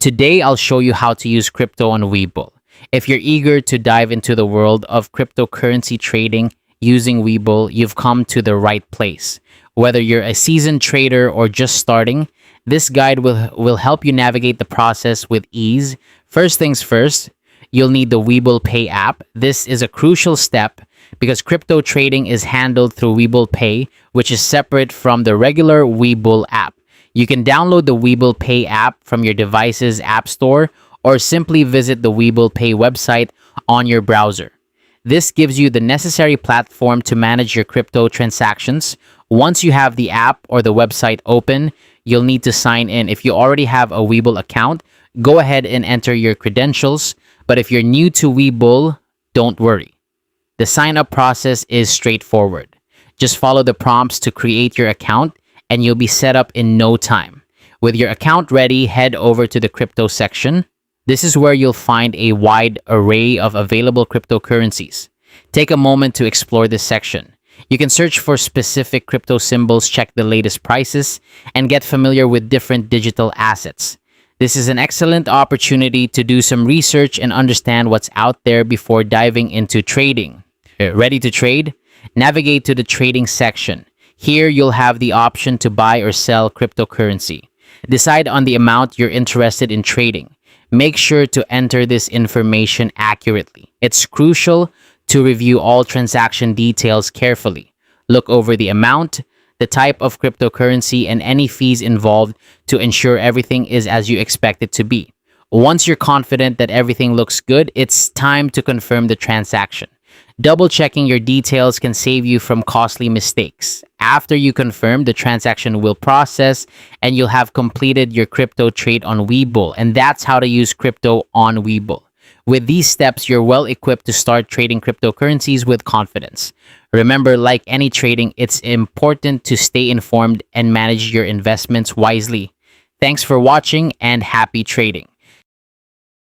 Today, I'll show you how to use crypto on Webull. If you're eager to dive into the world of cryptocurrency trading using Webull, you've come to the right place. Whether you're a seasoned trader or just starting, this guide will help you navigate the process with ease. First things first, you'll need the Webull Pay app. This is a crucial step because crypto trading is handled through Webull Pay, which is separate from the regular Webull app. You can download the Webull Pay app from your device's app store or simply visit the Webull Pay website on your browser. This gives you the necessary platform to manage your crypto transactions. Once you have the app or the website open, you'll need to sign in. If you already have a Webull account, go ahead and enter your credentials. But if you're new to Webull, don't worry. The sign-up process is straightforward. Just follow the prompts to create your account and you'll be set up in no time. With your account ready, head over to the crypto section. This is where you'll find a wide array of available cryptocurrencies. Take a moment to explore this section. You can search for specific crypto symbols, check the latest prices, and get familiar with different digital assets. This is an excellent opportunity to do some research and understand what's out there before diving into trading. Ready to trade? Navigate to the trading section. Here, you'll have the option to buy or sell cryptocurrency. Decide on the amount you're interested in trading. Make sure to enter this information accurately. It's crucial to review all transaction details carefully. Look over the amount, the type of cryptocurrency, and any fees involved to ensure everything is as you expect it to be. Once you're confident that everything looks good, it's time to confirm the transaction. Double-checking your details can save you from costly mistakes. After you confirm, the transaction will process and you'll have completed your crypto trade on Webull. And that's how to use crypto on Webull. With these steps, you're well equipped to start trading cryptocurrencies with confidence. Remember, like any trading, it's important to stay informed and manage your investments wisely. Thanks for watching and happy trading.